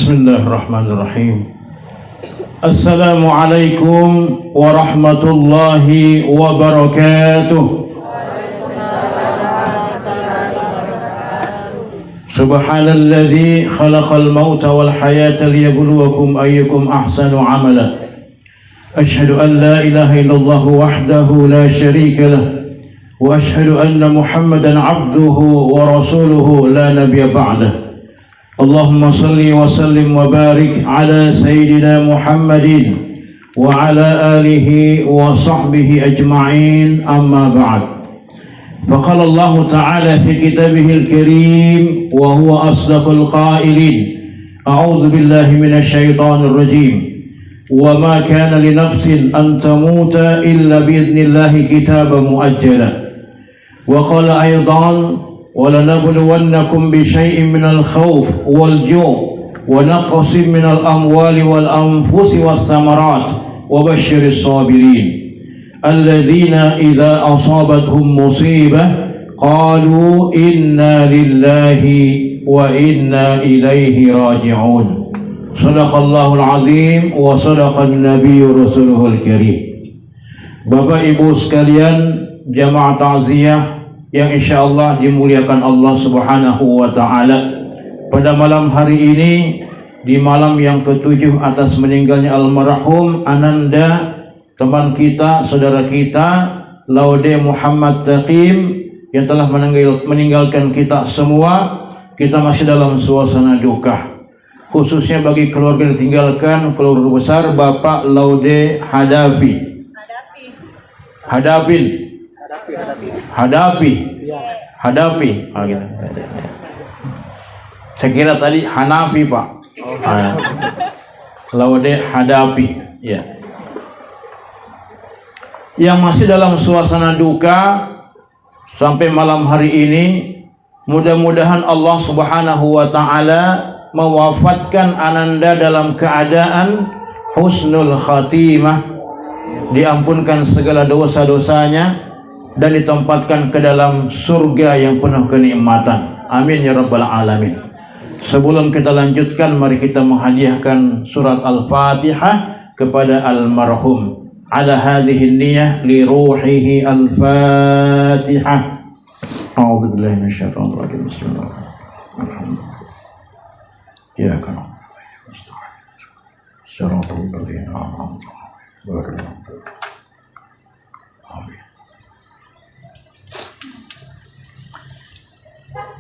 Bismillahirrahmanirrahim. Assalamualaikum warahmatullahi wabarakatuh. Subhanalladzi khalaqal mauta wal hayata liyabluwakum ayyukum ahsanu amala. Ashhadu an la ilaha illallah wahdahu la syarika lah wa ashhadu anna Muhammadan abduhu wa rasuluhu la nabiyya ba'dah. Allahumma salli wa sallim wa barik ala sayyidina Muhammadin wa ala alihi wa sahbihi ajma'in, amma ba'd. Faqala Allah ta'ala fi kitabihil karim wa huwa asdaqul qailin. A'udzu billahi minasy syaithanir rajim. Wa ma kana li nafsin an tamuta illa bi idnillahi kitaban muajjala. Wa qala aidan وَلَنَبْلُوَنَّكُمْ بِشَيْءٍ مِنَ الْخَوْفِ وَالْجُوعِ وَنَقْصٍ مِنَ الْأَمْوَالِ وَالْأَنْفُسِ وَالثَّمَرَاتِ وَبَشِّرِ الصَّابِرِينَ الَّذِينَ إِذَا أَصَابَتْهُمْ مُصِيبَةٌ قَالُوا إِنَّا لِلَّهِ وَإِنَّا إِلَيْهِ رَاجِعُونَ صدق الله العظيم وصدق النبي رسوله الكريم. Bapak Ibu sekalian, jamaah takziah yang insyaallah dimuliakan Allah Subhanahu wa ta'ala, pada malam hari ini, di malam yang ke-7 atas meninggalnya almarhum Ananda, teman kita, saudara kita Laude Muhammad Taqim, yang telah meninggalkan kita semua, kita masih dalam suasana duka, khususnya bagi keluarga yang ditinggalkan, keluarga besar Bapak Laude Hadapi. Oh, gitu. Saya kira tadi Hanafi, Pak. Laude Hadapi, ya. Yang masih dalam suasana duka sampai malam hari ini, mudah-mudahan Allah Subhanahu wa ta'ala mewafatkan Ananda dalam keadaan husnul khatimah, diampunkan segala dosa-dosanya dan ditempatkan ke dalam surga yang penuh kenikmatan. Amin ya rabbal alamin. Sebelum kita lanjutkan, mari kita menghadiahkan surat Al-Fatihah kepada almarhum. Ala hadhihi niyyah li ruhihi Al-Fatihah. A'udzu billahi minasyaitonir rajim. Bismillahirrahmanirrahim. Ya kana. Shiratal ladzina an'amta 'alaihim.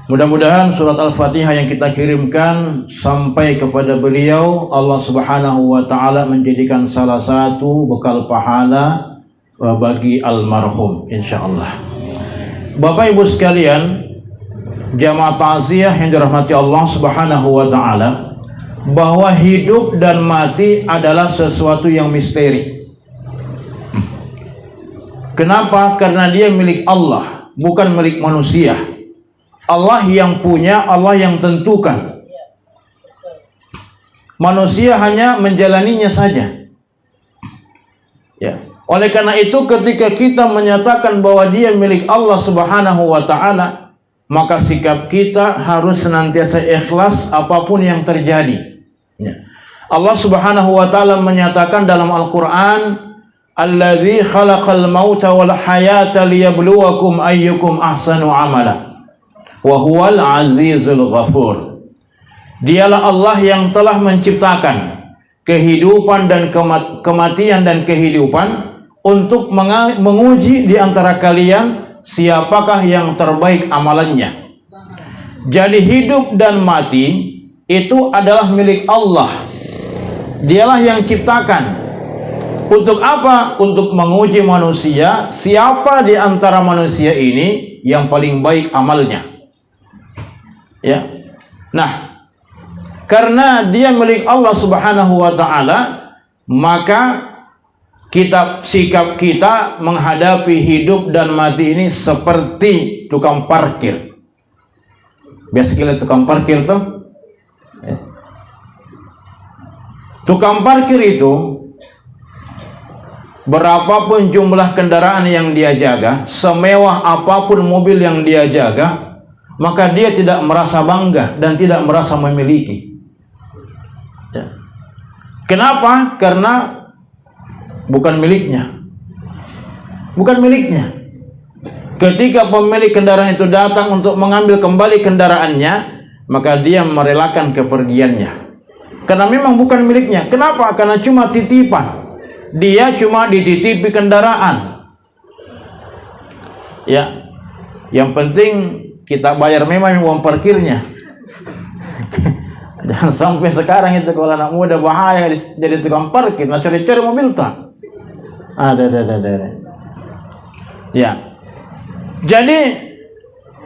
Mudah-mudahan surat Al-Fatihah yang kita kirimkan sampai kepada beliau, Allah Subhanahu wa ta'ala menjadikan salah satu bekal pahala bagi almarhum, insyaallah. Bapak Ibu sekalian, jamaah ta'ziah yang dirahmati Allah Subhanahu wa ta'ala, bahwa hidup dan mati adalah sesuatu yang misteri. Kenapa? Karena dia milik Allah, bukan milik manusia. Allah yang punya, Allah yang tentukan. Manusia hanya menjalaninya saja. Ya. Oleh karena itu, ketika kita menyatakan bahwa dia milik Allah Subhanahu wa ta'ala, maka sikap kita harus senantiasa ikhlas apapun yang terjadi. Ya. Allah Subhanahu wa ta'ala menyatakan dalam Al-Quran, Alladzi khalaqal mauta wal hayata liyabluwakum ayyukum ahsanu amala. Wa huwal azizul ghafur. Dialah Allah yang telah menciptakan kehidupan dan kematian dan kehidupan untuk menguji di antara kalian siapakah yang terbaik amalannya. Jadi hidup dan mati itu adalah milik Allah. Dialah yang ciptakan. Untuk apa? Untuk menguji manusia, siapa di antara manusia ini yang paling baik amalnya. Ya. Nah, karena dia milik Allah Subhanahu wa ta'ala, maka sikap kita menghadapi hidup dan mati ini seperti tukang parkir. Biasa kita tukang parkir tuh. Ya. Tukang parkir itu, berapapun jumlah kendaraan yang dia jaga, semewah apapun mobil yang dia jaga, maka dia tidak merasa bangga dan tidak merasa memiliki. Ya. Kenapa? Karena bukan miliknya. Bukan miliknya. Ketika pemilik kendaraan itu datang untuk mengambil kembali kendaraannya, maka dia merelakan kepergiannya. Karena memang bukan miliknya. Kenapa? Karena cuma titipan. Dia cuma dititipi kendaraan. Ya. Yang penting kita bayar memang uang parkirnya. Jangan sampai sekarang itu kalau anak muda bahaya jadi tukang parkir, nah cari-cari mobil tak. Ada. Ya. Jadi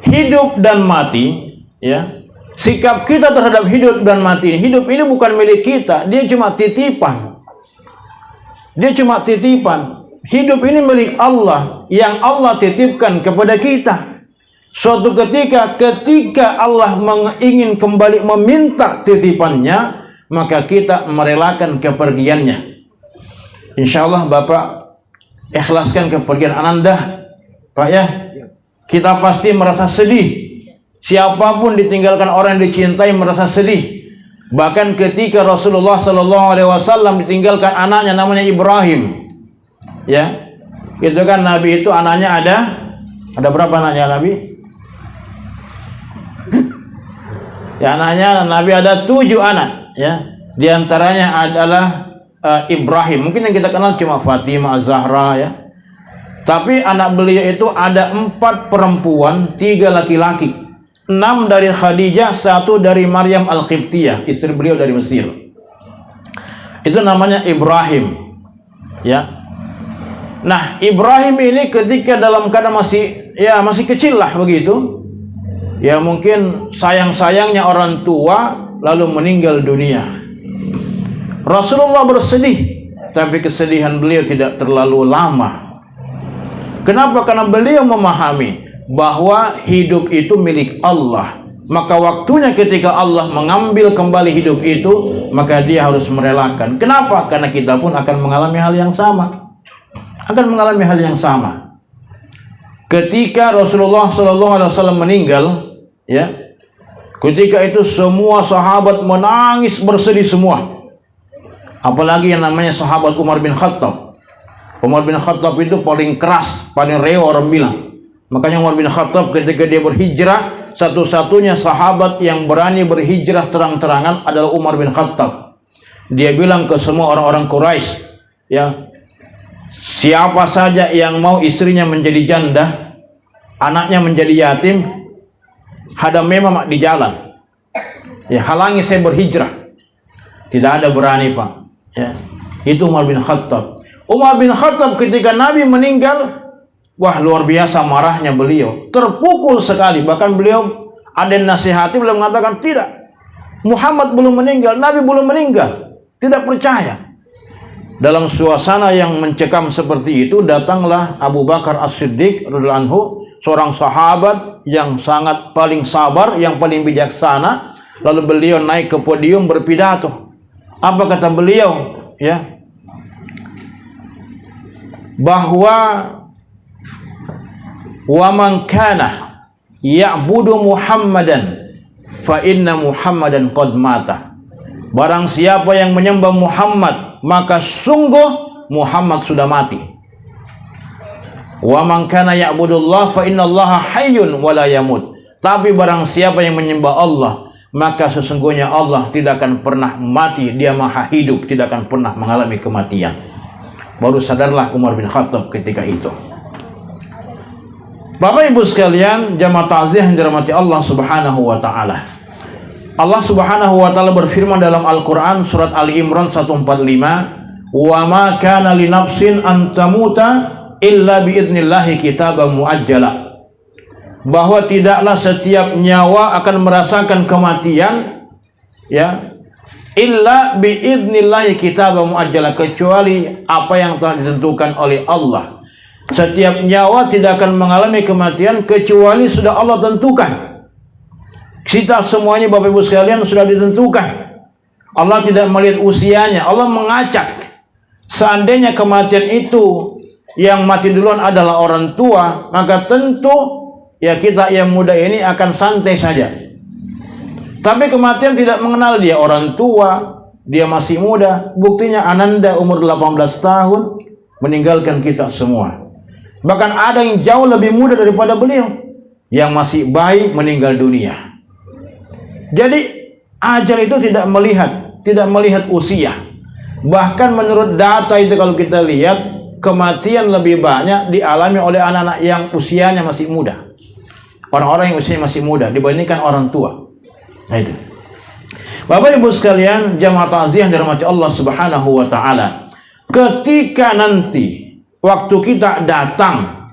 hidup dan mati, ya. Sikap kita terhadap hidup dan mati. Hidup ini bukan milik kita, dia cuma titipan. Dia cuma titipan. Hidup ini milik Allah yang Allah titipkan kepada kita. Suatu ketika Allah ingin kembali meminta titipannya, maka kita merelakan kepergiannya. Insya Allah Bapak ikhlaskan kepergian Ananda, Pak ya. Kita pasti merasa sedih. Siapapun ditinggalkan orang yang dicintai merasa sedih. Bahkan ketika Rasulullah SAW ditinggalkan anaknya namanya Ibrahim, ya, itu kan Nabi itu anaknya ada berapa anaknya Nabi? Ya, anaknya Nabi ada 7 anak, ya. Di antaranya adalah Ibrahim. Mungkin yang kita kenal cuma Fatimah, Zahra, ya. Tapi anak beliau itu ada 4 perempuan, 3 laki-laki. 6 dari Khadijah, 1 dari Maryam Al-Qibtiyah, istri beliau dari Mesir. Itu namanya Ibrahim, ya. Nah, Ibrahim ini ketika dalam keadaan masih kecil lah begitu. Ya mungkin sayang-sayangnya orang tua lalu meninggal dunia. Rasulullah bersedih, tapi kesedihan beliau tidak terlalu lama. Kenapa? Karena beliau memahami bahwa hidup itu milik Allah. Maka waktunya ketika Allah mengambil kembali hidup itu, maka dia harus merelakan. Kenapa? Karena kita pun akan mengalami hal yang sama. Ketika Rasulullah SAW meninggal, ya, ketika itu semua sahabat menangis bersedih semua. Apalagi yang namanya sahabat Umar bin Khattab. Umar bin Khattab itu paling keras, paling reo orang bilang. Makanya Umar bin Khattab ketika dia berhijrah, satu-satunya sahabat yang berani berhijrah terang-terangan adalah Umar bin Khattab. Dia bilang ke semua orang-orang Quraisy, ya, siapa saja yang mau istrinya menjadi janda, anaknya menjadi yatim, hadam memang di jalan, ya, halangi saya berhijrah. Tidak ada berani, Pak, ya. Itu Umar bin Khattab. Umar bin Khattab ketika Nabi meninggal, wah luar biasa marahnya beliau, terpukul sekali. Bahkan beliau ada nasihati, beliau mengatakan tidak, Muhammad belum meninggal, Nabi belum meninggal, tidak percaya. Dalam suasana yang mencekam seperti itu, datanglah Abu Bakar As-Siddiq radhiyallahu anhu, seorang sahabat yang sangat paling sabar, yang paling bijaksana. Lalu beliau naik ke podium berpidato. Apa kata beliau? Ya, bahwa wa man kana ya'budu Muhammadan fa inna Muhammadan qad mata. Barang siapa yang menyembah Muhammad, maka sungguh Muhammad sudah mati. Wa man kana ya'budullah fa innallaha hayyun wa la yamut. Tapi barang siapa yang menyembah Allah, maka sesungguhnya Allah tidak akan pernah mati, dia maha hidup, tidak akan pernah mengalami kematian. Baru sadarlah Umar bin Khattab ketika itu. Bapak Ibu sekalian, jamaah ta'ziah yang dirahmati Allah Subhanahu wa taala. Allah Subhanahu wa taala berfirman dalam Al-Qur'an surat Ali Imran 145, "Wa ma kana li nafsin an tamuta illa bi idnillahi kitaban muajjala." Bahwa tidaklah setiap nyawa akan merasakan kematian, ya, illa bi idnillahi kitaban muajjala, kecuali apa yang telah ditentukan oleh Allah. Setiap nyawa tidak akan mengalami kematian kecuali sudah Allah tentukan. Kita semuanya Bapak Ibu sekalian sudah ditentukan. Allah tidak melihat usianya, Allah mengacak. Seandainya kematian itu yang mati duluan adalah orang tua, maka tentu ya kita yang muda ini akan santai saja. Tapi kematian tidak mengenal dia orang tua, dia masih muda. Buktinya Ananda umur 18 tahun meninggalkan kita semua. Bahkan ada yang jauh lebih muda daripada beliau yang masih baik meninggal dunia. Jadi ajal itu tidak melihat usia. Bahkan menurut data itu kalau kita lihat, kematian lebih banyak dialami oleh anak-anak yang usianya masih muda. Orang-orang yang usianya masih muda dibandingkan orang tua. Nah itu. Bapak Ibu sekalian, jamaah ta'ziah yang dirahmati Allah Subhanahu wa taala. Ketika nanti waktu kita datang,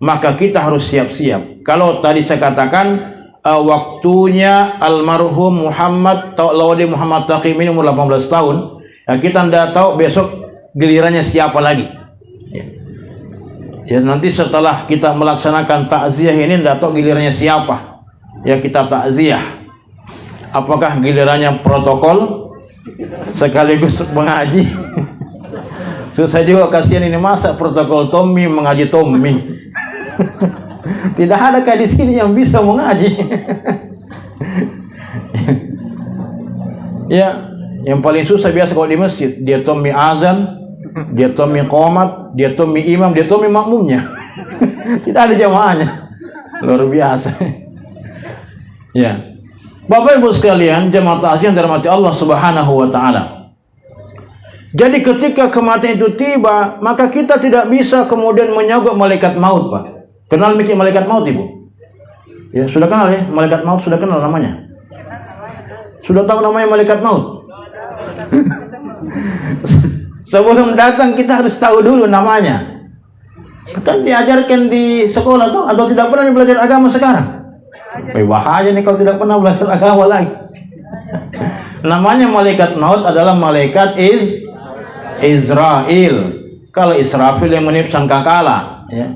maka kita harus siap-siap. Kalau tadi saya katakan waktunya almarhum Muhammad Lawadi Muhammad Taqim ini umur 18 tahun, ya kita tidak tahu besok gilirannya siapa lagi. Ya, nanti setelah kita melaksanakan takziah ini tidak tahu gilirannya siapa. Ya kita takziah. Apakah gilirannya protokol sekaligus mengaji? Susah juga, kasihan ini, masa protokol Tommy mengaji Tommy. Tidak ada kayak di sini yang bisa mengaji. Ya, yang paling susah biasa kalau di masjid, dia Tommy azan, dia Tommy qomat, dia Tommy imam, dia Tommy makmumnya. Tidak ada jamaahnya. Luar biasa. Ya. Bapak Ibu sekalian, jamaah ta'ziah yang dirahmati Allah Subhanahu wa taala. Jadi ketika kematian itu tiba, maka kita tidak bisa kemudian menyogok malaikat maut, Pak. Kenal mikir malaikat maut, Ibu? Ya, sudah kenal ya, malaikat maut sudah kenal namanya. Sudah tahu namanya malaikat maut? Sebelum datang kita harus tahu dulu namanya. Kan diajarkan di sekolah tuh, atau tidak pernah belajar agama sekarang? Bahaya nih kalau tidak pernah belajar agama lagi. Namanya malaikat maut adalah malaikat Israel. Kalau Israfil yang meniup sangkakala, ya.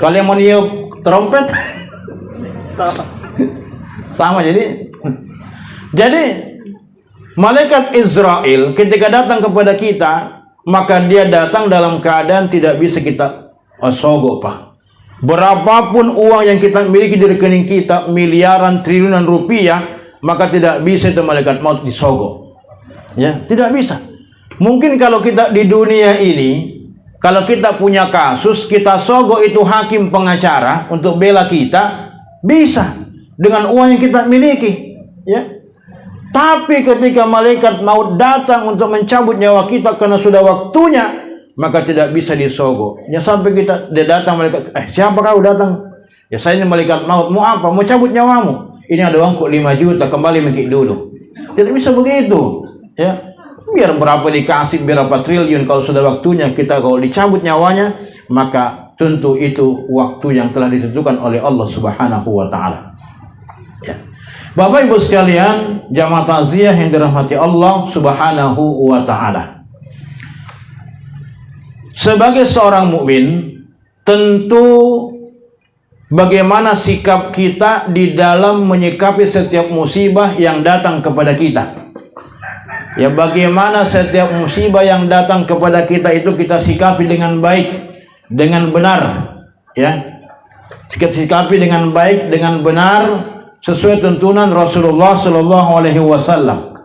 Kalau yang meniup trompet sama. Jadi malaikat Israel ketika datang kepada kita, maka dia datang dalam keadaan tidak bisa kita sogok, Pak. Berapapun uang yang kita miliki di rekening kita, miliaran, triliunan rupiah, maka tidak bisa itu malaikat maut disogok. Ya, tidak bisa. Mungkin kalau kita di dunia ini, kalau kita punya kasus, kita sogok itu hakim pengacara untuk bela kita, bisa dengan uang yang kita miliki. Ya. Tapi ketika malaikat maut datang untuk mencabut nyawa kita karena sudah waktunya, maka tidak bisa disogok. Ya sampai dia datang malaikat, siapa kau datang? Ya saya ini malaikat maut. Mau apa? Mau cabut nyawamu. Ini ada uangku 5 juta, kembali mikir dulu. Tidak bisa begitu. Ya, biar berapa dikasih, berapa triliun, kalau sudah waktunya kita kalau dicabut nyawanya, maka tentu itu waktu yang telah ditentukan oleh Allah Subhanahu wa taala. Ya. Bapak Ibu sekalian, jamaah ta'ziah yang dirahmati Allah Subhanahu wa taala. Sebagai seorang mukmin, tentu bagaimana sikap kita di dalam menyikapi setiap musibah yang datang kepada kita. Ya, bagaimana setiap musibah yang datang kepada kita itu kita sikapi dengan baik, dengan benar. Ya, kita sikapi dengan baik, dengan benar, sesuai tuntunan Rasulullah Sallallahu Alaihi Wasallam.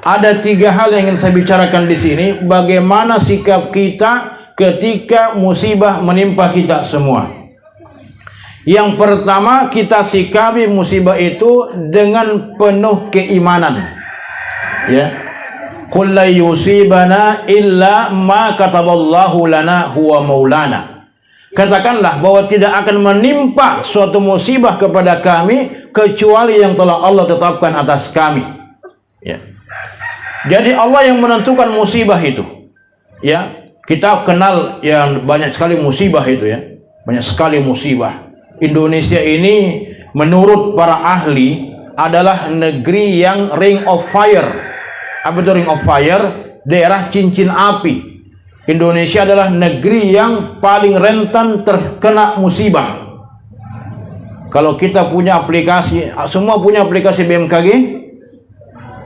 Ada 3 hal yang ingin saya bicarakan di sini. Bagaimana sikap kita ketika musibah menimpa kita semua. Yang pertama, kita sikapi musibah itu dengan penuh keimanan. Ya. Qul la yusibana illa ma kataballahu lana huwa maulana. Katakanlah bahwa tidak akan menimpa suatu musibah kepada kami kecuali yang telah Allah tetapkan atas kami. Ya. Jadi Allah yang menentukan musibah itu. Ya. Kita kenal yang banyak sekali musibah itu, ya. Banyak sekali musibah. Indonesia ini menurut para ahli adalah negeri yang ring of fire. Apa itu ring of fire? Daerah cincin api. Indonesia adalah negeri yang paling rentan terkena musibah. Kalau kita punya aplikasi, semua punya aplikasi BMKG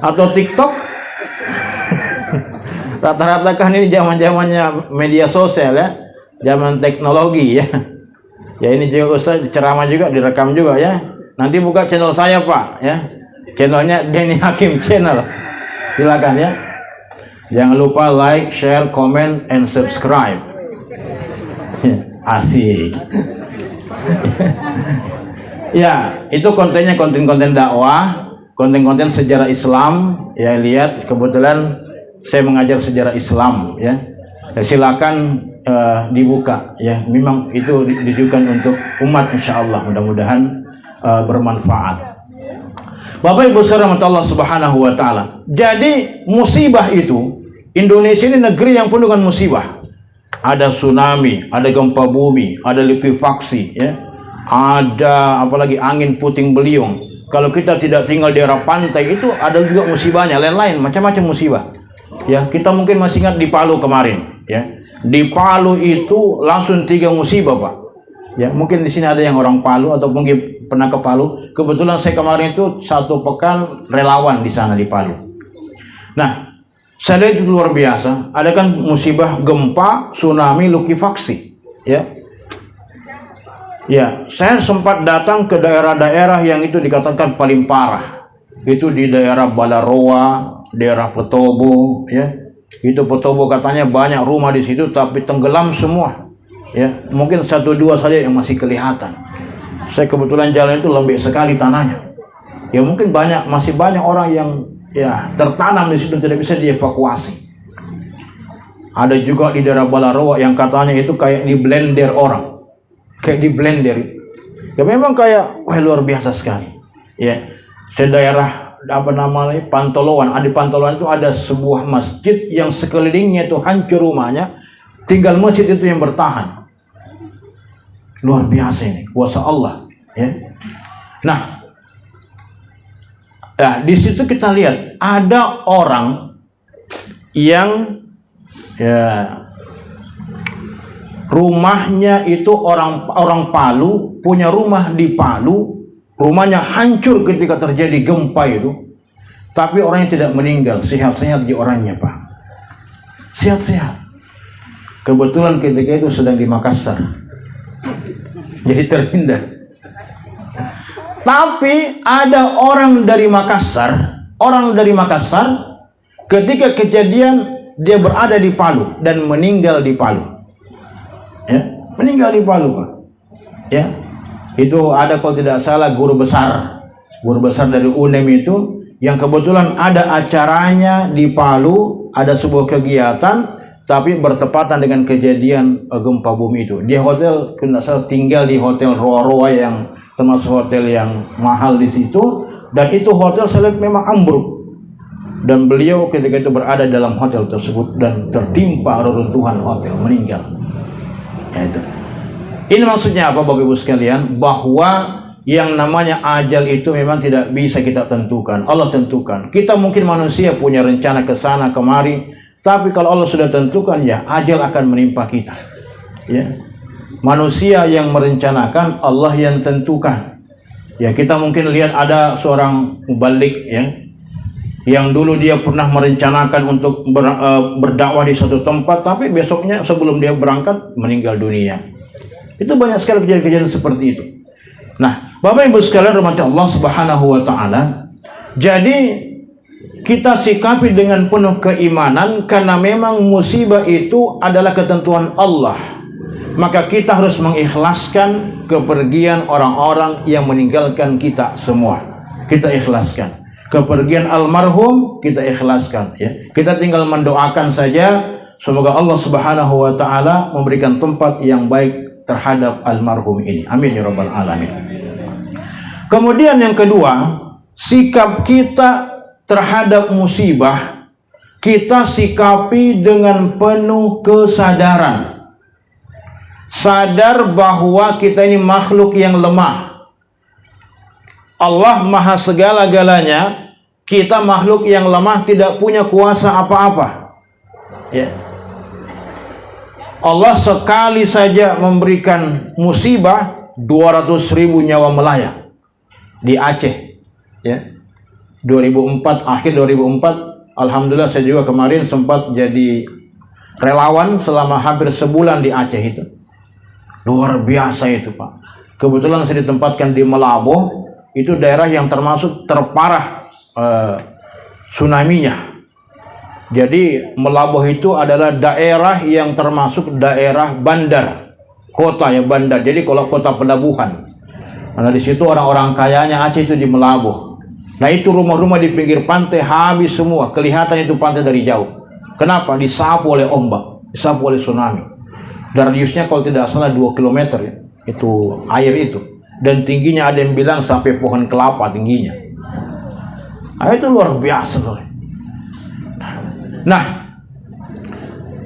atau TikTok. Rata-rata kan ini zaman-zamannya media sosial, ya, zaman teknologi, ya. Ya ini juga Ustaz ceramah juga direkam juga, ya. Nanti buka channel saya, Pak, ya. Channelnya Denny Hakim Channel. Silakan, ya. Jangan lupa like, share, comment, and subscribe. Asik. Ya, itu kontennya konten-konten dakwah, konten-konten sejarah Islam. Ya, lihat kebetulan saya mengajar sejarah Islam. Ya, silakan dibuka. Ya, memang itu ditujukan untuk umat, insya Allah. Mudah-mudahan bermanfaat. Bapak Ibu saudara Allah Subhanahu wa taala. Jadi musibah itu, Indonesia ini negeri yang penuh dengan musibah. Ada tsunami, ada gempa bumi, ada likuifaksi, ya. Ada apalagi angin puting beliung. Kalau kita tidak tinggal di daerah pantai itu ada juga musibahnya, lain-lain macam-macam musibah. Ya, kita mungkin masih ingat di Palu kemarin, ya. Di Palu itu langsung 3 musibah, Pak. Ya, mungkin di sini ada yang orang Palu atau mungkin pernah ke Palu. Kebetulan saya kemarin itu 1 pekan relawan di sana di Palu. Nah, saya lihat itu luar biasa. Ada kan musibah gempa, tsunami, likuifaksi. Ya, ya, saya sempat datang ke daerah-daerah yang itu dikatakan paling parah. Itu di daerah Balaroa, daerah Petobo. Ya, itu Petobo katanya banyak rumah di situ, tapi tenggelam semua. Ya, mungkin 1-2 saja yang masih kelihatan. Saya kebetulan jalan itu lembek sekali tanahnya. Ya, mungkin masih banyak orang yang ya tertanam di situ tidak bisa dievakuasi. Ada juga di daerah Balaroa yang katanya itu kayak di blender orang, kayak di blender. Ya memang kayak luar biasa sekali. Ya, daerah apa namanya Pantoloan. Di Pantoloan itu ada sebuah masjid yang sekelilingnya itu hancur rumahnya, tinggal masjid itu yang bertahan. Luar biasa ini kuasa Allah. Ya. Nah, ya, di situ kita lihat ada orang yang ya rumahnya itu orang Palu, punya rumah di Palu, rumahnya hancur ketika terjadi gempa itu, tapi orangnya tidak meninggal, sehat-sehat di orangnya, Pak. Sehat-sehat. Kebetulan ketika itu sedang di Makassar, jadi terhindar. Tapi ada orang dari Makassar ketika kejadian dia berada di Palu dan meninggal di Palu. Ya, meninggal di Palu, Pak. Ya, itu ada kalau tidak salah guru besar dari UNEM itu yang kebetulan ada acaranya di Palu, ada sebuah kegiatan, tapi bertepatan dengan kejadian gempa bumi itu. Dia hotel, tidak salah tinggal di hotel Roa-Roa yang termasuk hotel yang mahal di situ, dan itu hotel saya lihat memang ambruk. Dan beliau ketika itu berada dalam hotel tersebut dan tertimpa reruntuhan hotel, meninggal. Ya, itu. Ini maksudnya apa, Bapak Ibu sekalian? Bahwa yang namanya ajal itu memang tidak bisa kita tentukan. Allah tentukan. Kita mungkin manusia punya rencana ke sana kemari, tapi kalau Allah sudah tentukan, ya ajal akan menimpa kita. Ya. Manusia yang merencanakan, Allah yang tentukan. Ya, kita mungkin lihat ada seorang mubalik, ya, yang dulu dia pernah merencanakan untuk berdakwah di satu tempat, tapi besoknya sebelum dia berangkat meninggal dunia. Itu banyak sekali kejadian-kejadian seperti itu. Nah, Bapak Ibu sekalian rahmati Allah Subhanahu wa taala, jadi kita sikapi dengan penuh keimanan karena memang musibah itu adalah ketentuan Allah. Maka kita harus mengikhlaskan kepergian orang-orang yang meninggalkan kita semua. Kita ikhlaskan. Kepergian almarhum kita ikhlaskan, ya. Kita tinggal mendoakan saja semoga Allah Subhanahu wa taala memberikan tempat yang baik terhadap almarhum ini. Amin ya rabbal alamin. Kemudian yang kedua, sikap kita terhadap musibah, kita sikapi dengan penuh kesadaran. Sadar bahwa kita ini makhluk yang lemah. Allah maha segala-galanya, kita makhluk yang lemah, tidak punya kuasa apa-apa. Ya. Allah sekali saja memberikan musibah, 200.000 nyawa melayang di Aceh. Ya. 2004, akhir 2004, alhamdulillah saya juga kemarin sempat jadi relawan selama hampir sebulan di Aceh itu. Luar biasa itu, Pak. Kebetulan saya ditempatkan di Melabo, itu daerah yang termasuk terparah tsunami-nya. Jadi Melabuh itu adalah daerah yang termasuk daerah bandar, kota ya bandar. Jadi kalau kota pelabuhan. Karena di situ orang-orang kayanya Aceh itu di Melabuh. Nah itu rumah-rumah di pinggir pantai habis semua, kelihatan itu pantai dari jauh. Kenapa? Disapu oleh ombak, disapu oleh tsunami. Radiusnya kalau tidak salah 2 km ya, itu air itu. Dan tingginya ada yang bilang sampai pohon kelapa tingginya. Nah, itu luar biasa loh. Nah,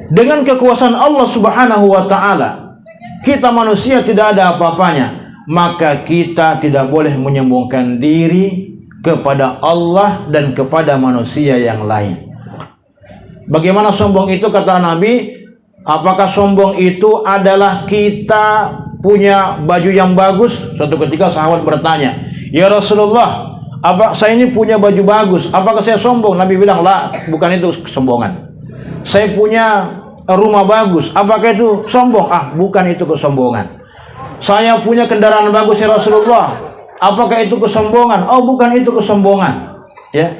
dengan kekuasaan Allah Subhanahu wa taala, kita manusia tidak ada apa-apanya, maka kita tidak boleh menyombongkan diri kepada Allah dan kepada manusia yang lain. Bagaimana sombong itu kata Nabi? Apakah sombong itu adalah kita punya baju yang bagus? Suatu ketika sahabat bertanya, "Ya Rasulullah, saya ini punya baju bagus, apakah saya sombong?" Nabi bilang, "La, bukan itu kesombongan." "Saya punya rumah bagus, apakah itu sombong?" "Ah, bukan itu kesombongan." "Saya punya kendaraan bagus ya Rasulullah, apakah itu kesombongan?" "Oh, bukan itu kesombongan." Ya.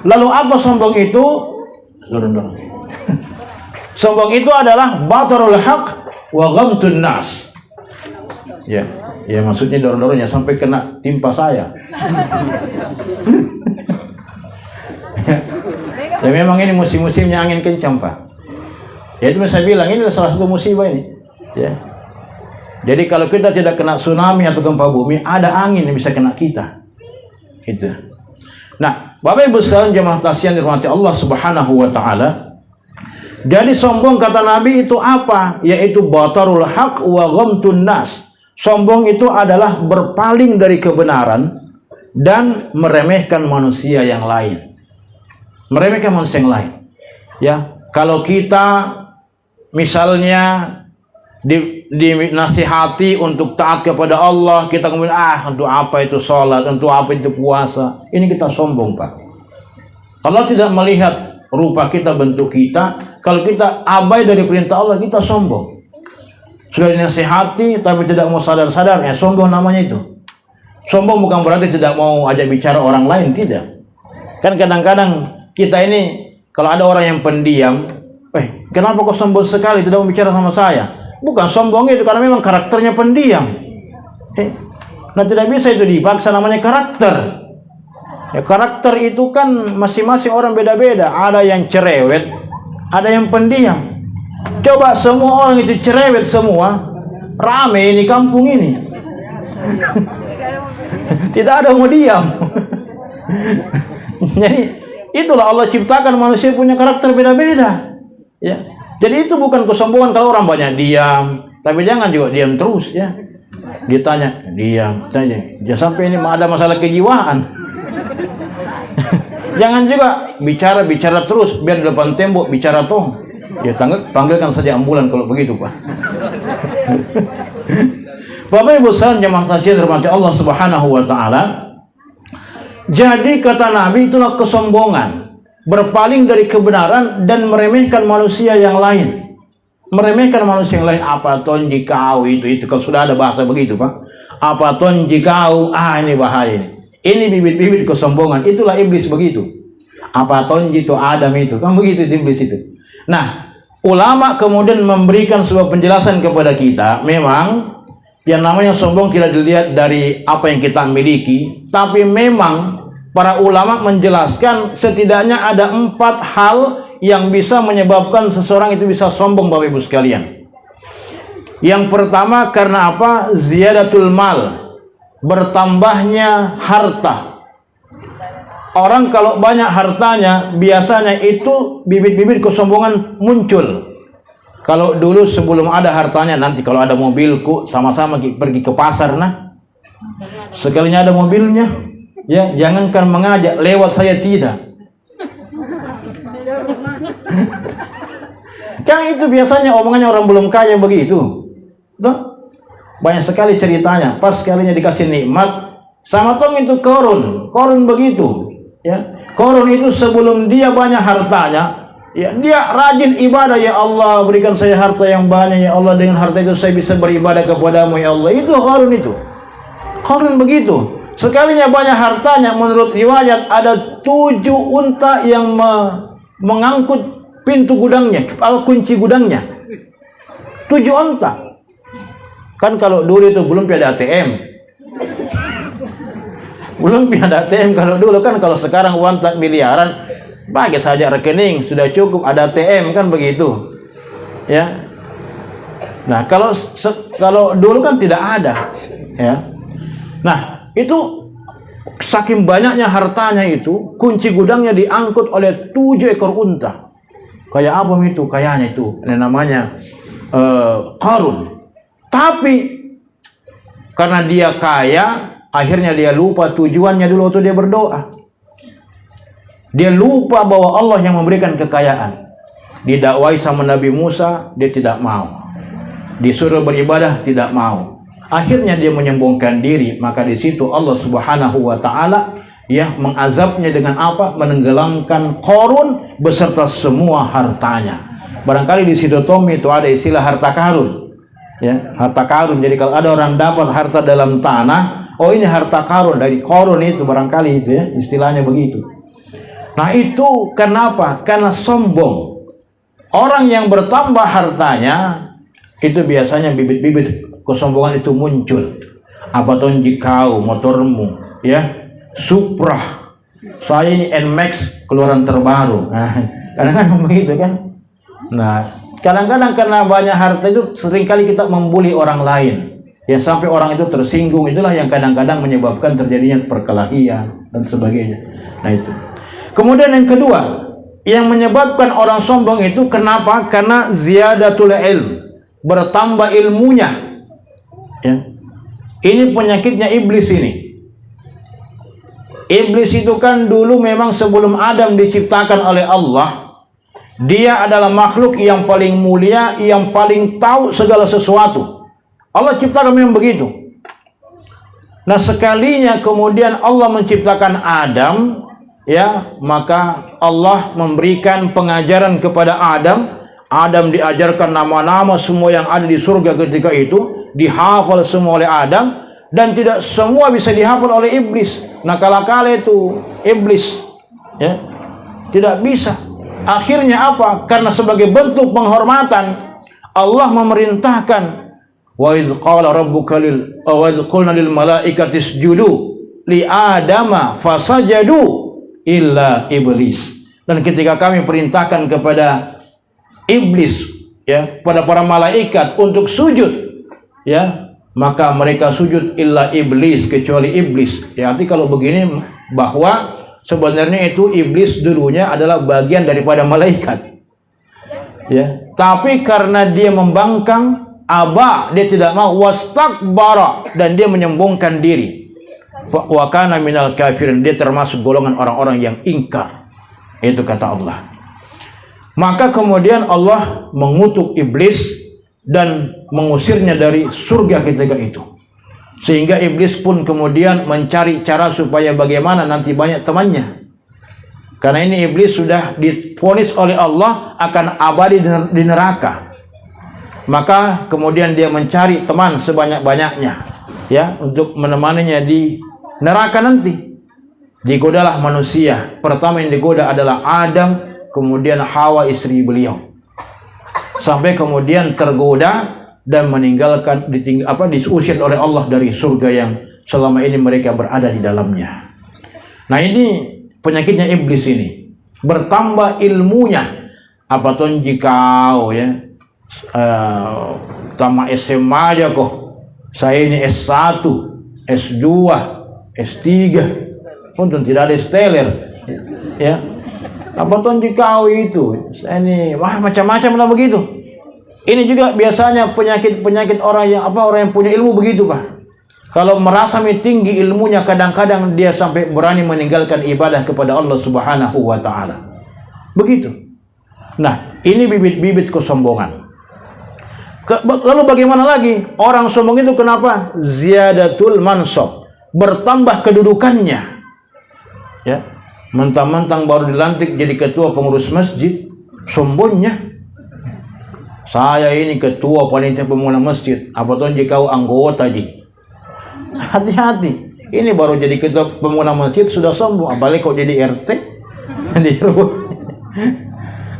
Lalu apa sombong itu? Sombong itu adalah batarul haq wa ghamtun nas. Ya, ya maksudnya dorong-dorongnya sampai kena timpa saya. Ya memang ini musim-musimnya angin kencang, Pak. Ya itu saya bilang ini adalah salah satu musibah ini. Ya. Jadi kalau kita tidak kena tsunami atau gempa bumi, ada angin yang bisa kena kita. Gitu. Nah, Bapak Ibu sekalian jemaah tasyian dirahmati Allah Subhanahu wa taala. Jadi sombong kata Nabi itu apa? Yaitu batarul haq wa ghamtun nas. Sombong itu adalah berpaling dari kebenaran dan meremehkan manusia yang lain. Meremehkan manusia yang lain. Ya, kalau kita misalnya dinasihati untuk taat kepada Allah, kita kemudian untuk apa itu sholat, untuk apa itu puasa, ini kita sombong, Pak. Allah tidak melihat rupa kita, bentuk kita. Kalau kita abai dari perintah Allah, kita sombong. Sudah dinasihati tapi tidak mau sadar-sadar, ya sombong namanya itu. Sombong bukan berarti tidak mau ajak bicara orang lain, tidak. Kan kadang-kadang kita ini kalau ada orang yang pendiam, kenapa kok sombong sekali tidak mau bicara sama saya? Bukan sombong itu, karena memang karakternya pendiam. Nah tidak bisa itu dipaksa, namanya karakter. Ya, karakter itu kan masing-masing orang beda-beda. Ada yang cerewet, ada yang pendiam. Coba semua orang itu cerewet semua, rame ini kampung ini. Tidak ada yang mau diam. Jadi itulah Allah ciptakan manusia punya karakter beda-beda. Ya. Jadi itu bukan kesombongan kalau orang banyak diam, tapi jangan juga diam terus ya. Ditanya, diam, tanya. Jangan sampai ini ada masalah kejiwaan. Jangan juga bicara terus, biar di depan tembok bicara toh. Ya panggilkan saja ambulan kalau begitu, Pak. Bapak Ibu sekalian jemaah tasyian dirahmati Allah Subhanahu wa taala. Jadi kata Nabi itulah kesombongan. Berpaling dari kebenaran dan meremehkan manusia yang lain. Meremehkan manusia yang lain. Apa ton jikau itu kalau sudah ada bahasa begitu, Pak. Apa ton jikau, ini bahaya ini. Ini bibit-bibit kesombongan. Itulah iblis begitu. Apa ton jitu Adam itu, kan begitu iblis itu. Nah, ulama kemudian memberikan sebuah penjelasan kepada kita. Memang yang namanya sombong tidak dilihat dari apa yang kita miliki, tapi memang para ulama menjelaskan setidaknya ada 4 hal yang bisa menyebabkan seseorang itu bisa sombong, Bapak Ibu sekalian. Yang pertama karena apa? Ziyadatul mal, bertambahnya harta. Orang kalau banyak hartanya, biasanya itu bibit-bibit kesombongan muncul. Kalau dulu sebelum ada hartanya, nanti kalau ada mobilku, sama-sama pergi ke pasar, nah. Sekalinya ada mobilnya, ya jangankan mengajak, lewat saya tidak. Kan itu biasanya omongannya orang belum kaya begitu. Tuh. Banyak sekali ceritanya. Pas sekalinya dikasih nikmat, sama tong itu korun begitu. Ya, korun itu sebelum dia banyak hartanya, ya dia rajin ibadah. Ya Allah, berikan saya harta yang banyak ya Allah, dengan harta itu saya bisa beribadah kepadamu ya Allah. Itu korun itu. Korun begitu. Sekalinya banyak hartanya, menurut riwayat ada 7 unta yang mengangkut pintu gudangnya, kalau kunci gudangnya 7 onta. Kan kalau dulu itu belum ada ATM. Belum ada ATM kalau dulu kan, kalau sekarang uang tak miliaran, pakai saja rekening sudah cukup, ada ATM kan begitu. Ya. Nah, kalau dulu kan tidak ada, ya. Nah, itu saking banyaknya hartanya itu, kunci gudangnya diangkut oleh 7 ekor unta. Kayak apa itu? Kayaknya itu, ini namanya Qarun. Tapi karena dia kaya, akhirnya dia lupa tujuannya dulu waktu dia berdoa. Dia lupa bahwa Allah yang memberikan kekayaan. Didakwai sama Nabi Musa, dia tidak mau. Disuruh beribadah, tidak mau. Akhirnya dia menyombongkan diri. Maka di situ Allah Subhanahu wa taala ya mengazabnya dengan apa? Menenggelamkan Qarun beserta semua hartanya. Barangkali di situ Tommy itu ada istilah harta karun. Ya, harta karun. Jadi kalau ada orang dapat harta dalam tanah, oh ini harta karun dari Qarun itu, barangkali itu ya, istilahnya begitu. Nah, itu kenapa? Karena sombong. Orang yang bertambah hartanya itu biasanya bibit-bibit kesombongan itu muncul. Apa tuh jikau motormu ya, Supra, saya ini NMAX keluaran terbaru. Nah, kadang-kadang begitu kan. Nah, kadang-kadang karena banyak harta itu seringkali kita membuli orang lain, ya sampai orang itu tersinggung. Itulah yang kadang-kadang menyebabkan terjadinya perkelahian dan sebagainya. Nah, itu. Kemudian yang kedua, yang menyebabkan orang sombong itu kenapa? Karena ziyadatul ilm, bertambah ilmunya. Ya. Ini penyakitnya iblis ini. Iblis itu kan dulu memang sebelum Adam diciptakan oleh Allah, dia adalah makhluk yang paling mulia, yang paling tahu segala sesuatu. Allah ciptakan memang begitu. Nah, sekalinya kemudian Allah menciptakan Adam, ya, maka Allah memberikan pengajaran kepada Adam. Adam diajarkan nama-nama semua yang ada di surga ketika itu, dihafal semua oleh Adam, dan tidak semua bisa dihafal oleh iblis. Nah, kala-kala itu iblis ya tidak bisa. Akhirnya apa? Karena sebagai bentuk penghormatan, Allah memerintahkan, wa idz qala rabbuka wa idz qulna lil malaikati isjudu li adama fasajadu illa iblis. Dan ketika kami perintahkan kepada iblis ya, pada para malaikat untuk sujud ya, maka mereka sujud illa iblis, kecuali iblis. Ya, arti kalau begini bahwa sebenarnya itu iblis dulunya adalah bagian daripada malaikat. Ya, tapi karena dia membangkang, aba, dia tidak mau, wastakbara, dan dia menyombongkan diri. Wa kana minal kafirin, dia termasuk golongan orang-orang yang ingkar. Itu kata Allah. Maka kemudian Allah mengutuk iblis dan mengusirnya dari surga ketika itu. Sehingga iblis pun kemudian mencari cara supaya bagaimana nanti banyak temannya. Karena ini iblis sudah divonis oleh Allah akan abadi di neraka. Maka kemudian dia mencari teman sebanyak-banyaknya ya, untuk menemaninya di neraka nanti. Digodalah manusia. Pertama yang digoda adalah Adam, kemudian Hawa istri beliau. Sampai kemudian tergoda dan meninggalkan, diusir oleh Allah dari surga yang selama ini mereka berada di dalamnya. Nah, ini penyakitnya iblis ini. Bertambah ilmunya. Apa tuh jikau ya, tamat SMA aja kok, saya ini S1, S2, S3, pun tidak ada steller ya. Apa tuh jikau itu, ini wah macam-macam lah begitu. Ini juga biasanya penyakit orang yang orang yang punya ilmu begitu, Pak. Kalau merasa tinggi ilmunya, kadang-kadang dia sampai berani meninggalkan ibadah kepada Allah Subhanahu wa taala. Begitu. Nah, ini bibit-bibit kesombongan. Lalu bagaimana lagi? Orang sombong itu kenapa? Ziyadatul mansab, bertambah kedudukannya. Ya. Mentang-mentang baru dilantik jadi ketua pengurus masjid, sombongnya. Saya ini ketua panitia pembangunan masjid. Apa tuh jika kau anggota ji? Hati-hati. Ini baru jadi ketua pembangunan masjid sudah sombong. Apalagi kau jadi RT.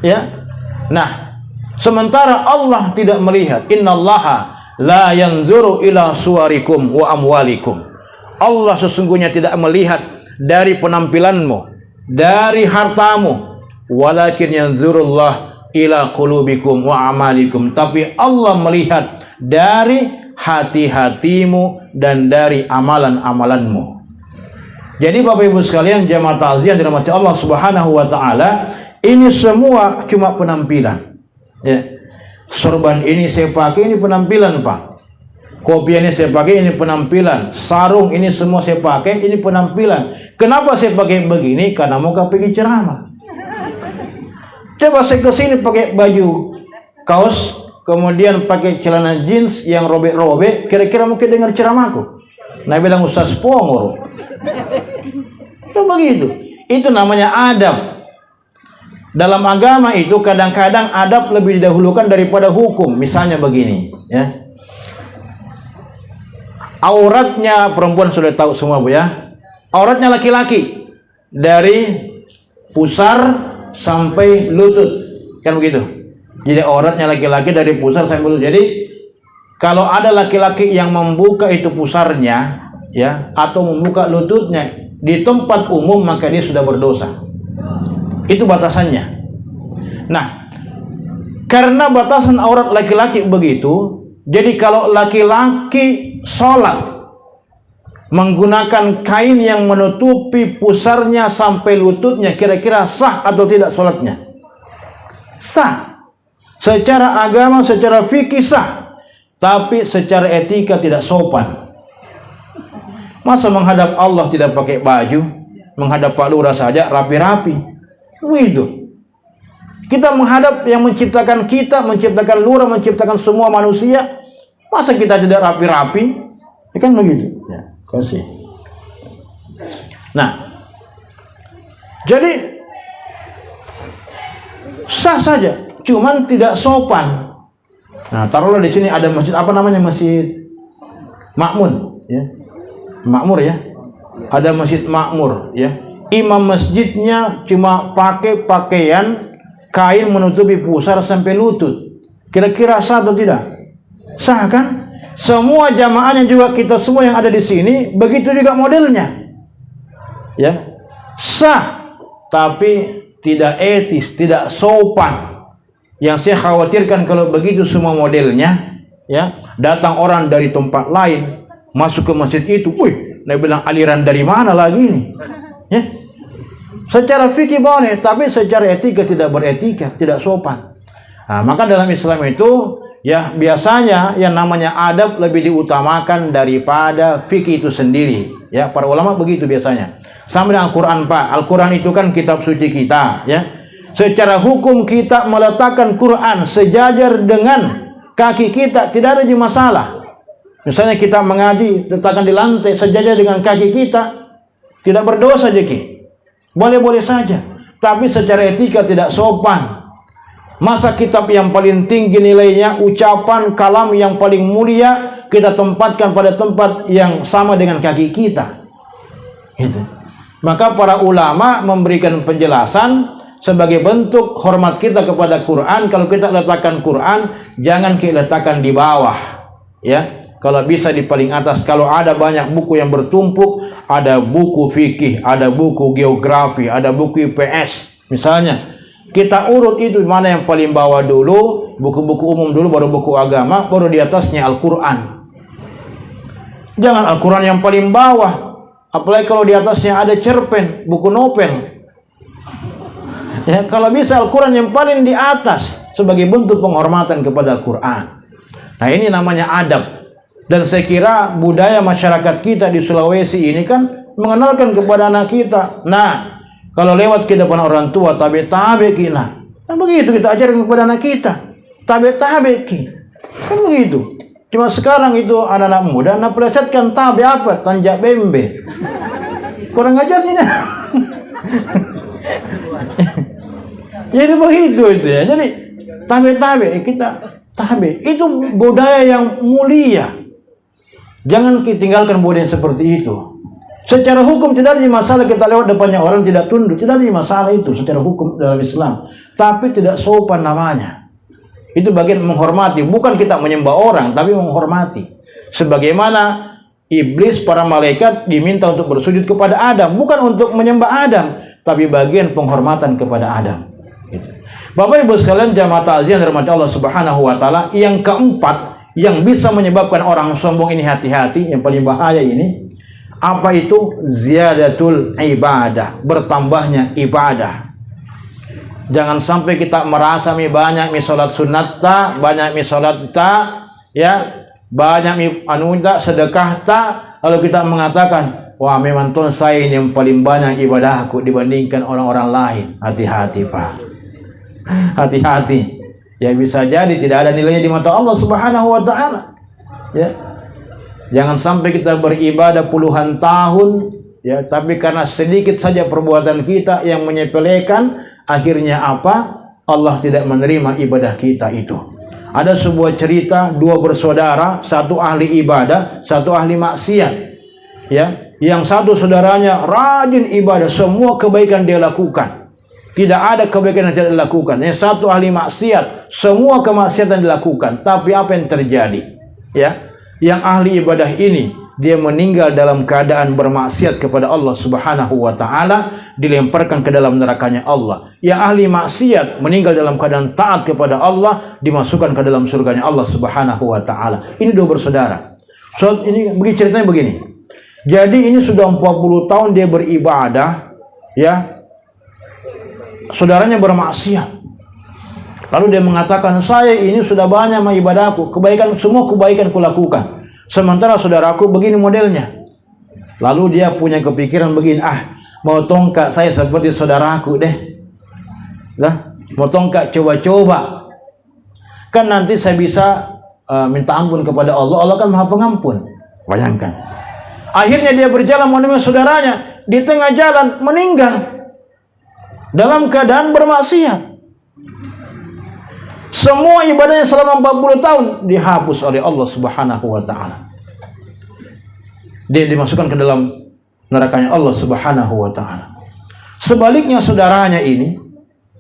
Ya. Nah, sementara Allah tidak melihat. Innallaha la yanzuru ila suwarikum wa amwalikum. Allah sesungguhnya tidak melihat dari penampilanmu, dari hartamu, walakin yanzurullah ila qulubikum wa amalikum. Tapi Allah melihat dari hati-hatimu dan dari amalan-amalanmu. Jadi Bapak Ibu sekalian, jamaah takziah yang dirahmati Allah Subhanahu wa taala, ini semua cuma penampilan. Ya. Sorban ini saya pakai, ini penampilan, Pak. Kopi ini saya pakai, ini penampilan. Sarung ini semua saya pakai, ini penampilan. Kenapa saya pakai begini? Karena mau pergi ceramah. Coba saya ke sini pakai baju kaos, kemudian pakai celana jeans yang robek-robek, kira-kira mungkin dengar ceramahku. Nah, bilang Ustaz Pongor. Coba gitu. Itu namanya adab. Dalam agama itu kadang-kadang adab lebih didahulukan daripada hukum. Misalnya begini, ya. Auratnya perempuan sudah tahu semua, Bu, ya. Auratnya laki-laki dari pusar sampai lutut, kan begitu. Jadi auratnya laki-laki dari pusar sampai lutut. Jadi kalau ada laki-laki yang membuka itu pusarnya, ya, atau membuka lututnya di tempat umum, maka dia sudah berdosa. Itu batasannya. Nah, karena batasan aurat laki-laki begitu, jadi kalau laki-laki sholat menggunakan kain yang menutupi pusarnya sampai lututnya, kira-kira sah atau tidak sholatnya? Sah. Secara agama, secara fikih sah. Tapi secara etika tidak sopan. Masa menghadap Allah tidak pakai baju, menghadap Pak Lurah saja rapi-rapi? Begitu. Kita menghadap yang menciptakan kita, menciptakan lurah, menciptakan semua manusia. Masa kita tidak rapi-rapi? Ya kan begitu. Ya, kasih. Nah, jadi sah saja, cuman tidak sopan. Nah, taruhlah di sini ada masjid, apa namanya, Masjid Makmur, ya. Makmur, ya. Ada Masjid Makmur, ya. Imam masjidnya cuma pakai pakaian kain menutupi pusar sampai lutut. Kira-kira sah atau tidak? Sah kan? Semua jamaahnya juga, kita semua yang ada di sini begitu juga modelnya. Ya. Sah, tapi tidak etis, tidak sopan. Yang saya khawatirkan kalau begitu semua modelnya, ya, datang orang dari tempat lain masuk ke masjid itu, wih, dia bilang aliran dari mana lagi ini? Ya. Secara fikih boleh, tapi secara etika tidak beretika, tidak sopan. Nah, maka dalam Islam itu, ya, biasanya yang namanya adab lebih diutamakan daripada fikih itu sendiri. Ya, para ulama begitu biasanya. Sama dengan Al-Quran, Pak. Al-Quran itu kan kitab suci kita, ya. Secara hukum kita meletakkan Quran sejajar dengan kaki kita, tidak ada masalah. Misalnya kita mengaji, letakkan di lantai sejajar dengan kaki kita, tidak berdosa, Jeki. Boleh-boleh saja. Tapi secara etika tidak sopan. Masa kitab yang paling tinggi nilainya, ucapan, kalam yang paling mulia, kita tempatkan pada tempat yang sama dengan kaki kita. Gitu. Maka para ulama memberikan penjelasan sebagai bentuk hormat kita kepada Quran. Kalau kita letakkan Quran, jangan kita letakkan di bawah, ya. Kalau bisa di paling atas. Kalau ada banyak buku yang bertumpuk, ada buku fikih, ada buku geografi, ada buku IPS, misalnya, kita urut itu mana yang paling bawah dulu, buku-buku umum dulu, baru buku agama, baru di atasnya Al-Quran. Jangan Al-Quran yang paling bawah, apalagi kalau di atasnya ada cerpen, buku novel. Ya, kalau bisa Al-Quran yang paling di atas sebagai bentuk penghormatan kepada Al-Quran. Nah, ini namanya adab. Dan saya kira budaya masyarakat kita di Sulawesi ini kan mengenalkan kepada anak kita. Nah, kalau lewat kita depan orang tua, tabe-tabe kita. Nah, begitu kita ajarkan kepada anak kita. Tabe-tabe kita. Kan begitu. Cuma sekarang itu anak-anak muda plesetkan tabe apa? Tanjak bembe. Kurang ajarnya. Jadi begitu itu, ya. Jadi tabe-tabe kita tabe. Itu budaya yang mulia. Jangan kita tinggalkan budaya seperti itu. Secara hukum tidak ada masalah kita lewat depannya orang tidak tunduk, tidak ada masalah itu secara hukum dalam Islam. tapi tidak sopan namanya. Itu bagian menghormati, bukan kita menyembah orang, tapi menghormati. Sebagaimana iblis, para malaikat diminta untuk bersujud kepada Adam, bukan untuk menyembah Adam, tapi bagian penghormatan kepada Adam. Gitu. Bapak Ibu sekalian jamaah takziah dirahmati Allah Subhanahu wa taala, yang keempat yang bisa menyebabkan orang sombong ini, hati-hati, yang paling bahaya ini, apa itu? Ziyadatul ibadah, bertambahnya ibadah. Jangan sampai kita merasa banyak salat sunat ta, banyak salat ta, ya, banyak tak, sedekah tak, lalu kita mengatakan, wah memang tuh saya ini yang paling banyak ibadahku dibandingkan orang-orang lain. Hati-hati Pak, hati-hati. Ya bisa jadi tidak ada nilainya di mata Allah Subhanahu wa taala. Ya. Jangan sampai kita beribadah puluhan tahun, ya, tapi karena sedikit saja perbuatan kita yang menyepelekan, akhirnya apa? Allah tidak menerima ibadah kita itu. Ada sebuah cerita, dua bersaudara, satu ahli ibadah, satu ahli maksiat. Ya, yang satu saudaranya rajin ibadah, semua kebaikan dia lakukan. Tidak ada kebaikan yang tidak dilakukan. Yang satu ahli maksiat, semua kemaksiatan dilakukan. Tapi apa yang terjadi? Ya, yang ahli ibadah ini, dia meninggal dalam keadaan bermaksiat kepada Allah Subhanahu wa taala, dilemparkan ke dalam nerakanya Allah. Yang ahli maksiat meninggal dalam keadaan taat kepada Allah, dimasukkan ke dalam surganya Allah Subhanahu wa taala. Ini dua bersaudara. So, ini ceritanya begini. Jadi ini sudah 40 tahun dia beribadah, ya. Saudaranya bermaksiat. Lalu dia mengatakan, saya ini sudah banyak ibadahku, kebaikan, semua kebaikan kulakukan. Sementara saudaraku begini modelnya. Lalu dia punya kepikiran begini, mau tongkat saya seperti saudaraku deh. Nah, mau tongkat coba-coba. Kan nanti saya bisa minta ampun kepada Allah. Allah kan Maha Pengampun. Bayangkan. Akhirnya dia berjalan menemui saudaranya, di tengah jalan meninggal dalam keadaan bermaksiat. Semua ibadahnya selama 40 tahun dihapus oleh Allah Subhanahu wa taala. Dia dimasukkan ke dalam nerakanya Allah Subhanahu wa taala. Sebaliknya saudaranya ini,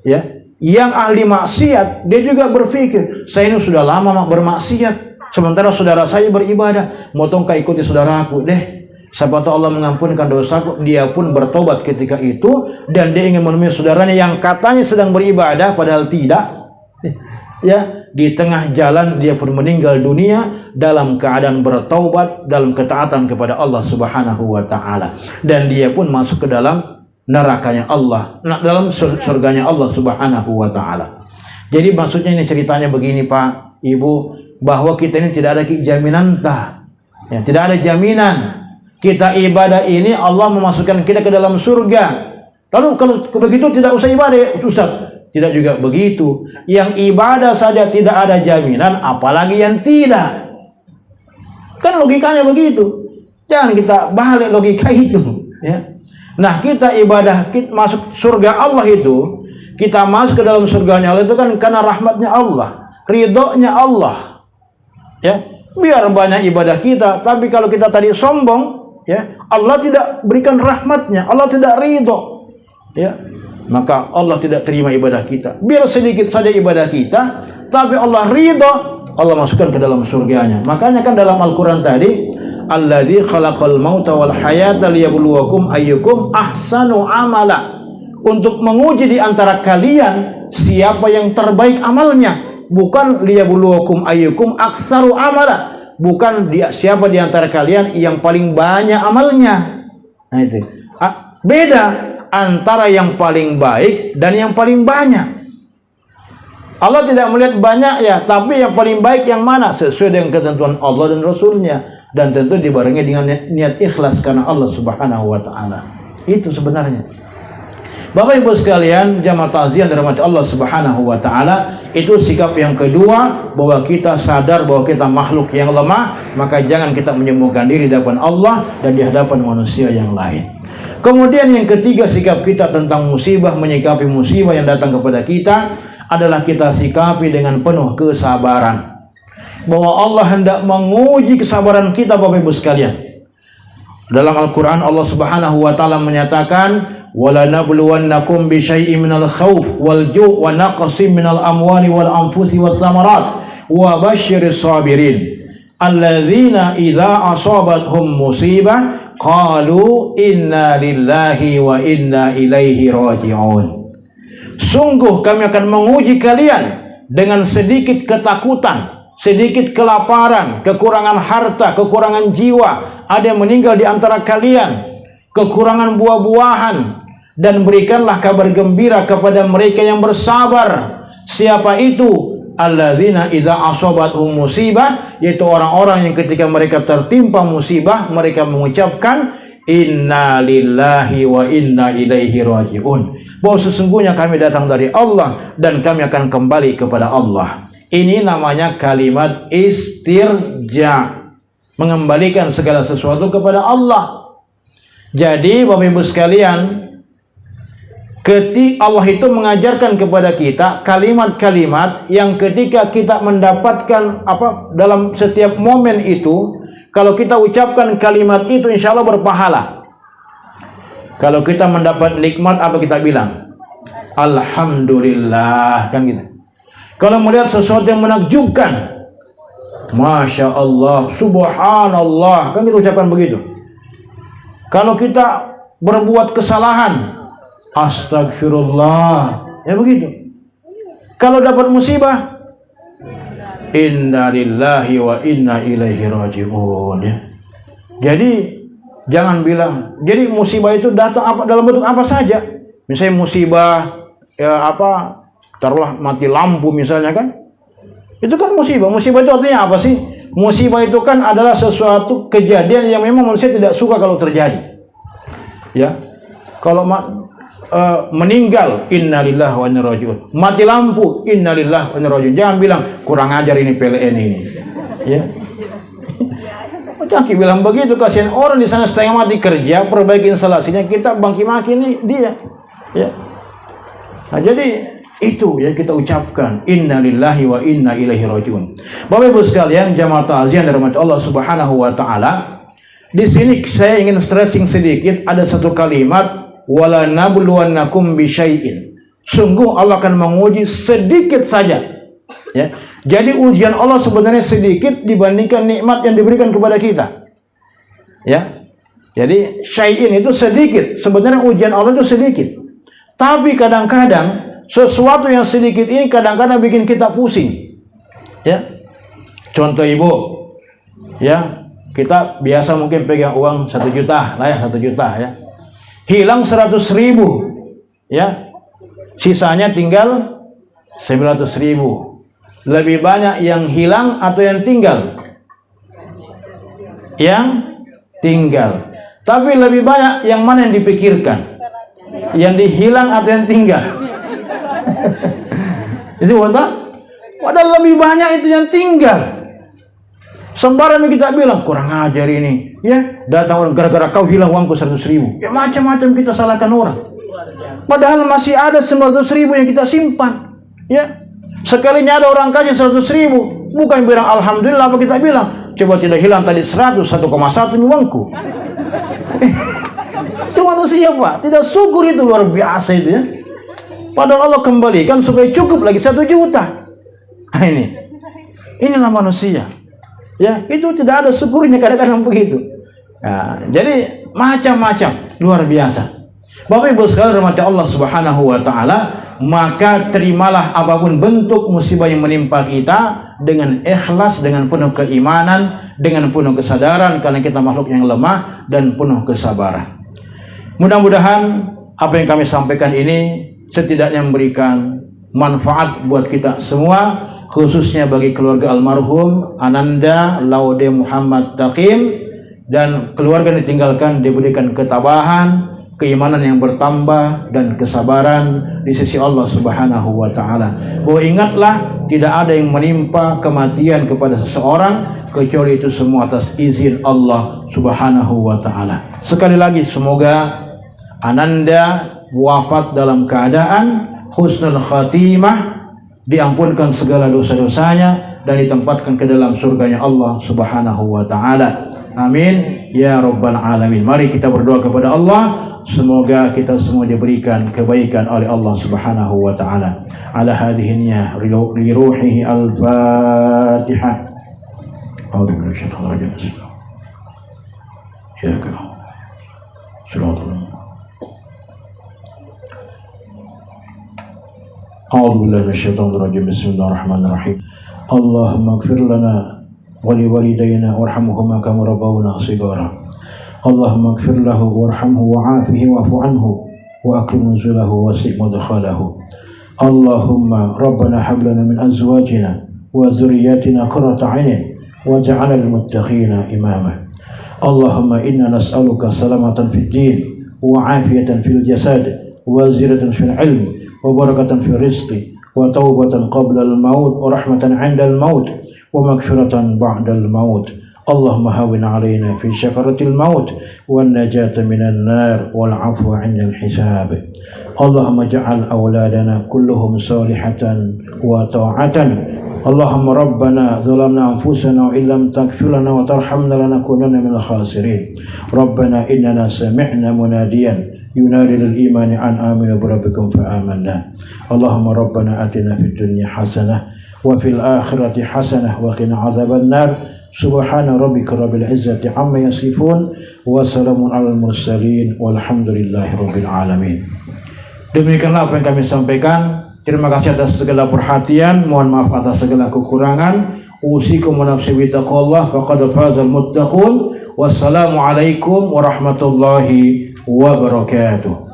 ya, yang ahli maksiat, dia juga berpikir, saya ini sudah lama bermaksiat, sementara saudara saya beribadah, mau tongkat ikuti saudaraku deh. Siapa tahu Allah mengampunkan dosaku. Dia pun bertobat ketika itu, dan dia ingin menemui saudaranya yang katanya sedang beribadah padahal tidak. Ya, di tengah jalan dia pun meninggal dunia dalam keadaan bertaubat, dalam ketaatan kepada Allah Subhanahu wa taala, dan dia pun masuk ke dalam nerakanya Allah, dalam surganya Allah Subhanahu wa taala. Jadi maksudnya ini ceritanya begini Pak, Ibu, bahwa kita ini tidak ada jaminan ya, tidak ada jaminan kita ibadah ini Allah memasukkan kita ke dalam surga. Lalu kalau begitu tidak usah ibadah, Ustaz. Tidak juga begitu. Yang ibadah saja tidak ada jaminan, apalagi yang tidak. Kan logikanya begitu. Jangan kita balik logika itu. Ya. Nah, kita ibadah, kita masuk surga Allah itu, kita masuk ke dalam surganya Allah itu kan karena rahmatnya Allah, ridhonya Allah. Ya, biar banyak ibadah kita, tapi kalau kita tadi sombong, ya, Allah tidak berikan rahmatnya, Allah tidak ridho, ya, maka Allah tidak terima ibadah kita. Biar sedikit saja ibadah kita, tapi Allah ridho, Allah masukkan ke dalam surganya. Makanya kan dalam Al-Quran tadi, alladzi khalaqal mauta wal hayata liyabluwakum ayyukum ahsanu amala, untuk menguji di antara kalian siapa yang terbaik amalnya, bukan liyabluwakum ayyukum aksaru amala, bukan siapa di antara kalian yang paling banyak amalnya. Nah itu beda antara yang paling baik dan yang paling banyak. Allah tidak melihat banyak ya, tapi yang paling baik yang mana sesuai dengan ketentuan Allah dan Rasulnya, dan tentu dibarengi dengan niat ikhlas karena Allah Subhanahu wa taala. Itu sebenarnya. Bapak Ibu sekalian, jamaah takziah dirahmati Allah Subhanahu wa taala, itu sikap yang kedua, bahwa kita sadar bahwa kita makhluk yang lemah, maka jangan kita menyembuhkan diri di hadapan Allah dan di hadapan manusia yang lain. Kemudian yang ketiga, sikap kita tentang musibah, menyikapi musibah yang datang kepada kita adalah kita sikapi dengan penuh kesabaran. Bahwa Allah hendak menguji kesabaran kita Bapak Ibu sekalian. Dalam Al-Quran Allah Subhanahu wa taala menyatakan, wala nabluwannakum bi syai'in minal khauf wal ju' wa naqsin minal amwali wal anfusi was samarat wa basyiris sabirin alladzina idza asabathum musibah qalu inna lillahi wa inna ilaihi raji'un. Sungguh kami akan menguji kalian dengan sedikit ketakutan, sedikit kelaparan, kekurangan harta, kekurangan jiwa, ada yang meninggal di antara kalian, kekurangan buah-buahan, dan berikanlah kabar gembira kepada mereka yang bersabar. Siapa itu? Alladzina idza asabathum musibah, yaitu orang-orang yang ketika mereka tertimpa musibah mereka mengucapkan inna lillahi wa inna ilaihi raji'un, bahwa sesungguhnya kami datang dari Allah dan kami akan kembali kepada Allah. Ini namanya kalimat istirja, mengembalikan segala sesuatu kepada Allah. Jadi Bapak Ibu sekalian, ketika Allah itu mengajarkan kepada kita kalimat-kalimat yang ketika kita mendapatkan dalam setiap momen itu, kalau kita ucapkan kalimat itu insya Allah berpahala. Kalau kita mendapat nikmat, apa kita bilang? Alhamdulillah, kan gitu. Kalau melihat sesuatu yang menakjubkan, Masya Allah, Subhanallah, kan kita ucapkan begitu. Kalau kita berbuat kesalahan, Astagfirullah, ya begitu. Kalau dapat musibah, inna lillahi wa inna ilaihi raji'un, ya. Jadi jangan bilang, jadi musibah itu datang dalam bentuk apa saja. Misalnya musibah taruhlah mati lampu misalnya, kan itu kan musibah. Musibah itu artinya apa sih? Musibah itu kan adalah sesuatu kejadian yang memang manusia tidak suka kalau terjadi, ya. Kalau meninggal, innalillahi wa inna ilaihi raji'un. Mati lampu, innalillahi wa inna ilaihi raji'un. Jangan bilang kurang ajar ini PLN ini, ya. Jangan bilang begitu, kasihan orang di sana setengah mati kerja, perbaiki instalasinya, kita bangki-maki dia, ya. Nah, jadi itu yang kita ucapkan, innalillahi wa inna ilaihi raji'un. Bapak Ibu sekalian, jamaah ta'ziah dari Allah Subhanahu wa taala. Di sini saya ingin stressing sedikit, ada satu kalimat, wala nabluwannakum bisyai'in. Sungguh Allah akan menguji sedikit saja, ya. Jadi ujian Allah sebenarnya sedikit dibandingkan nikmat yang diberikan kepada kita, ya. Jadi syai'in itu sedikit, sebenarnya ujian Allah itu sedikit. Tapi kadang-kadang sesuatu yang sedikit ini kadang-kadang bikin kita pusing, ya. Contoh Ibu, ya, kita biasa mungkin pegang uang 1 juta lah, ya, 1 juta, ya. Hilang 100.000, ya, sisanya tinggal 900.000. Lebih banyak yang hilang atau yang tinggal? Yang tinggal. Tapi lebih banyak yang mana yang dipikirkan? Yang dihilang atau yang tinggal? Itu betul? Padahal lebih banyak itu yang tinggal. Sembarang kita bilang kurang ajar ini, ya, datang orang gara-gara kau hilang uangku 100.000. Ya, macam-macam kita salahkan orang. Padahal masih ada 900.000 yang kita simpan, ya. Sekalinya ada orang kasih 100.000, bukan bilang alhamdulillah, apa kita bilang? Coba tidak hilang tadi 101,1 uangku. Itu manusia, Pak, tidak syukur, itu luar biasa itu, ya. Padahal Allah kembalikan supaya cukup lagi 1 juta. Nah, inilah manusia. Ya, itu tidak ada syukurnya, kadang-kadang begitu. Nah, jadi macam-macam, luar biasa. Bapak Ibu sekalian rahmati Allah Subhanahu wa taala, maka terimalah apapun bentuk musibah yang menimpa kita dengan ikhlas, dengan penuh keimanan, dengan penuh kesadaran, karena kita makhluk yang lemah, dan penuh kesabaran. Mudah-mudahan apa yang kami sampaikan ini setidaknya memberikan manfaat buat kita semua, khususnya bagi keluarga almarhum Ananda Laude Muhammad Taqim, dan keluarga yang ditinggalkan diberikan ketabahan, keimanan yang bertambah, dan kesabaran di sisi Allah Subhanahu wa taala. Bahwa ingatlah, tidak ada yang menimpa kematian kepada seseorang kecuali itu semua atas izin Allah Subhanahu wa taala. Sekali lagi, semoga Ananda wafat dalam keadaan husnul khatimah, diampunkan segala dosa-dosanya, dan ditempatkan ke dalam surganya Allah Subhanahu wa taala. Amin ya rabbal alamin. Mari kita berdoa kepada Allah Semoga kita semua diberikan kebaikan oleh Allah Subhanahu wa taala. Ala hadhihi niyyah li ruhihi al-Fatihah. A'udzu billahi minasyaitonir rajim. Ya kana. Shiratal. A'udzu billahi minasyaitonir rajim. Bismillahirrahmanirrahim. Allahumma ighfir lana wa li walidayna warhamhuma kama rabbawna shighara. Allahumma ighfir lahu warhamhu wa'afihi wa'fu anhu wa akrim nuzulahu wasi' mudkhalahu. Allahumma rabbana hab lana min azwajina wa dhurriyyatina qurrata 'aynin waj'alna lil muttaqina imama. Allahumma inna nas'aluka salamatan fid din wa 'afiyatan fil jasad wa ziyadatan fil 'ilm wa barakatan fil rizqi wa taubatan qabla al maut wa rahmatan 'inda al maut wa maghfiratan ba'da al maut. Allahumma hawwin 'alaina fi syakaratil maut wan najata minan nar wal 'afwa 'indal hisab. Allahumma ja'al awladana kulluhum salihatan wa ta'atan. Allahumma rabbana zalamna anfusana wa illam taghfir lana wa tarhamna lanakunanna minal khasirin. Rabbana innana sami'na munadiyan yunadi lil imani an aminu bi rabbikum fa amanna. Allahumma rabbana atina fid dunya hasanah wa fil akhirati hasanah wa qina adzaban nar. Subhana rabbika rabbil izzati amma yasifun wa salamun alal mursalin walhamdulillahi rabbil alamin. Demikianlah apa yang kami sampaikan. Terima kasih atas segala perhatian, mohon maaf atas segala kekurangan. Usikum wa nafsi bi taqwallah faqad fazal muttaqun. Wassalamu alaikum warahmatullahi wabarakatuh.